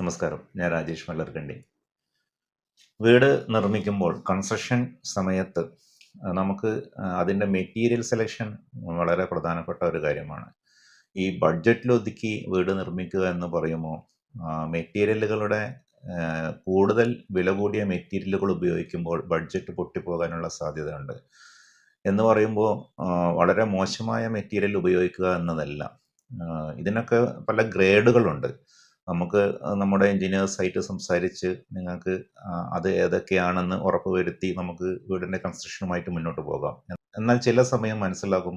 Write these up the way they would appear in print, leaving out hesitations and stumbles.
നമസ്കാരം. ഞാൻ രാജേഷ് മല്ലർക്കണ്ടി. വീട് നിർമ്മിക്കുമ്പോൾ കൺസ്ട്രക്ഷൻ സമയത്ത് നമുക്ക് അതിൻ്റെ മെറ്റീരിയൽ സെലക്ഷൻ വളരെ പ്രധാനപ്പെട്ട ഒരു കാര്യമാണ്. ഈ ബഡ്ജറ്റിലൊതുക്കി വീട് നിർമ്മിക്കുക എന്ന് പറയുമ്പോൾ മെറ്റീരിയലുകളുടെ കൂടുതൽ വില കൂടിയ മെറ്റീരിയലുകൾ ഉപയോഗിക്കുമ്പോൾ ബഡ്ജറ്റ് പൊട്ടിപ്പോകാനുള്ള സാധ്യതയുണ്ട്. എന്ന് പറയുമ്പോൾ വളരെ മോശമായ മെറ്റീരിയൽ ഉപയോഗിക്കുക എന്നതല്ല. ഇതിനൊക്കെ പല ഗ്രേഡുകളുണ്ട്. നമുക്ക് നമ്മുടെ എഞ്ചിനീയേഴ്സായിട്ട് സംസാരിച്ച് നിങ്ങൾക്ക് അത് ഏതൊക്കെയാണെന്ന് ഉറപ്പുവരുത്തി നമുക്ക് വീടിൻ്റെ കൺസ്ട്രക്ഷനുമായിട്ട് മുന്നോട്ട് പോകാം. എന്നാൽ ചില സമയം മനസ്സിലാകും,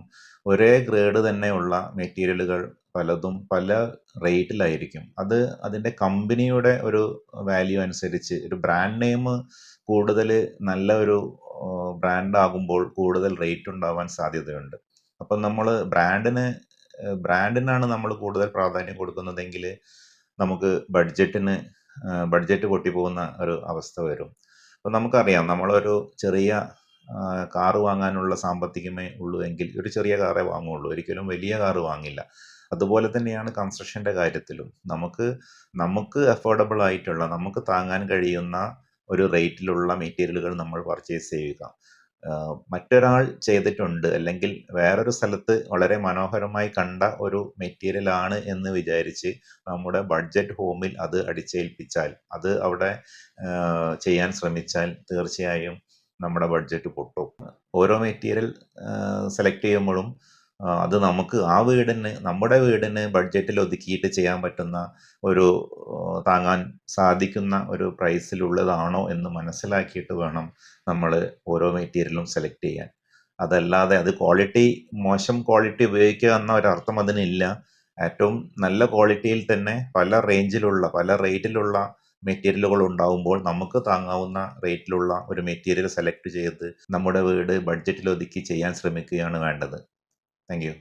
ഒരേ ഗ്രേഡ് തന്നെയുള്ള മെറ്റീരിയലുകൾ പലതും പല റേറ്റിലായിരിക്കും. അത് അതിൻ്റെ കമ്പനിയുടെ ഒരു വാല്യൂ അനുസരിച്ച് ഒരു ബ്രാൻഡ് നെയിം കൂടുതൽ നല്ല ഒരു ബ്രാൻഡാകുമ്പോൾ കൂടുതൽ റേറ്റ് ഉണ്ടാവാൻ സാധ്യതയുണ്ട്. അപ്പം നമ്മൾ ബ്രാൻഡിനാണ് നമ്മൾ കൂടുതൽ പ്രാധാന്യം കൊടുക്കുന്നതെങ്കിൽ നമുക്ക് ബഡ്ജറ്റ് പൊട്ടിപ്പോകുന്ന ഒരു അവസ്ഥ വരും. അപ്പം നമുക്കറിയാം, നമ്മളൊരു ചെറിയ കാറ് വാങ്ങാനുള്ള സാമ്പത്തികമേ ഉള്ളൂ എങ്കിൽ ഒരു ചെറിയ കാറേ വാങ്ങുള്ളൂ, ഒരിക്കലും വലിയ കാറ് വാങ്ങില്ല. അതുപോലെ തന്നെയാണ് കൺസ്ട്രക്ഷൻ്റെ കാര്യത്തിലും. നമുക്ക് അഫോർഡബിൾ ആയിട്ടുള്ള, നമുക്ക് താങ്ങാൻ കഴിയുന്ന ഒരു റേറ്റിലുള്ള മെറ്റീരിയലുകൾ നമ്മൾ പർച്ചേസ് ചെയ്യുക. മറ്റൊരാൾ ചെയ്തിട്ടുണ്ട് അല്ലെങ്കിൽ വേറൊരു സ്ഥലത്ത് വളരെ മനോഹരമായി കണ്ട ഒരു മെറ്റീരിയലാണ് എന്ന് വിചാരിച്ച് നമ്മുടെ ബഡ്ജറ്റ് ഹോമിൽ അത് അടിച്ചേൽപ്പിച്ചാൽ, അത് അവിടെ ചെയ്യാൻ ശ്രമിച്ചാൽ തീർച്ചയായും നമ്മുടെ ബഡ്ജറ്റ് പൊട്ടും. ഓരോ മെറ്റീരിയൽ സെലക്ട് ചെയ്യുമ്പോഴും അത് നമുക്ക് നമ്മുടെ വീടിന് ബഡ്ജറ്റിൽ ഒതുക്കിയിട്ട് ചെയ്യാൻ പറ്റുന്ന ഒരു താങ്ങാൻ സാധിക്കുന്ന ഒരു പ്രൈസിലുള്ളതാണോ എന്ന് മനസ്സിലാക്കിയിട്ട് വേണം നമ്മൾ ഓരോ മെറ്റീരിയലും സെലക്ട് ചെയ്യാൻ. അതല്ലാതെ അത് മോശം ക്വാളിറ്റി ഉപയോഗിക്കുക എന്ന ഒരർത്ഥം അതിനില്ല. ഏറ്റവും നല്ല ക്വാളിറ്റിയിൽ തന്നെ പല റേറ്റിലുള്ള മെറ്റീരിയലുകൾ ഉണ്ടാവുമ്പോൾ നമുക്ക് താങ്ങാവുന്ന റേറ്റിലുള്ള ഒരു മെറ്റീരിയൽ സെലക്ട് ചെയ്ത് നമ്മുടെ വീട് ബഡ്ജറ്റിൽ ഒതുക്കി ചെയ്യാൻ ശ്രമിക്കുകയാണ് വേണ്ടത്. Thank you.